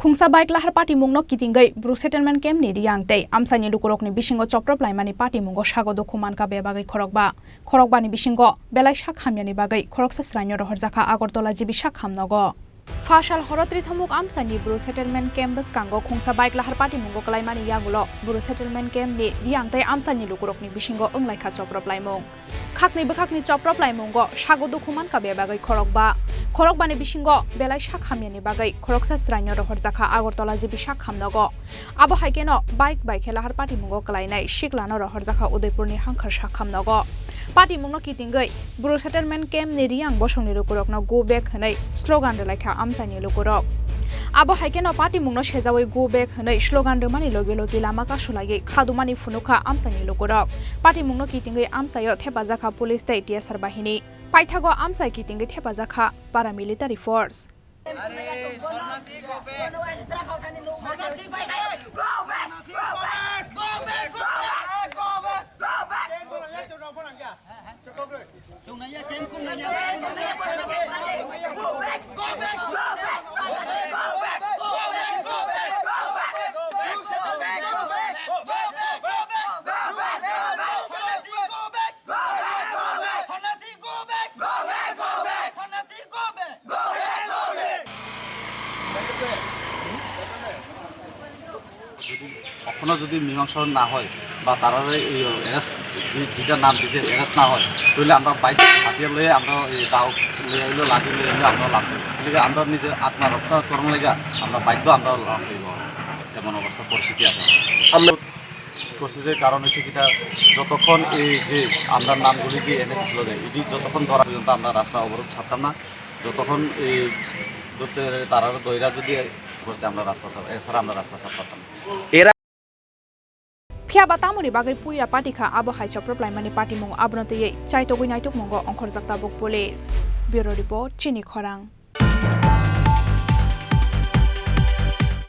Khungsa bike lahar party mungno kitingai bru settlement camp ni riang tei AmchainiLukurok ni bisingo choprop laimani party mungo sago dokuman ka bebagai khorokba ni bisingo belai sakhamyani bagai khoroksa sranyo rohorjaka Agartala jibi sakhamnogo Fashal horo Tirthamukh Amchaini bru settlement camp baskango khungsa bike lahar party mungo kalaimani yagulo bru settlement camp ni riang tei AmchainiLukurok ni bisingo onglaikha choprop laimung khakni choprop laimungo sago dokuman ka bebagai khorokba ni bisingo belai sakhamyani bagai khoroksa sranyo rohorjaka Agartala jibi sakhamnogo abo haikeno bike lahar party mungo kalainai siklano rohorjaka Udaipur ni hangkhar sakhamnogo Party mungno kitingai bru settlement camp ni riang BororoknoGoback hanai SloganRwlaiwiLama AmchainiLukurok abo haikeno party mungno sejawai go back hanai slogan rwmani logi lama Kasulaikha khadumani phunukha AmchainiLukurok party mungno kitingai amchaio thepajaka police tei TSR bahini paithago amchai kitingai thepajaka paramilitary force এখনো যদি মীমাংসা না হয় বা তারা যেটা নাম দিয়েছে অ্যারেস্ট না হয় তাহলে আমরা বাইক হাতিয়ার লয়ে আমরা দাও লয়ে এলো লাঠি লয়ে এলো আমরা লাভ করবো আমরা নিজের আত্মরক্ষা করার লেগে আমরা বাধ্য আমরা লাভ করব এমন অবস্থা পরিস্থিতি আছে করছি যে কারণ হচ্ছে কিটা যতক্ষণ এই যে আমরা নামগুলি দিয়ে এনে দিছিল যে এটি যতক্ষণ ধরা পর্যন্ত আমরা রাস্তা অবরোধ ছাড়তাম না যতক্ষণ এই ধরতে তারা দইরা যদি করতে আমরা রাস্তা এছাড়া আমরা রাস্তা ছাড়তাম না Pia batamoni bagai puira patika abo hai choprop laimani party mung abnote chai togui naituk mungo ongkhorjakta bok police Bureau Report Chini Khorang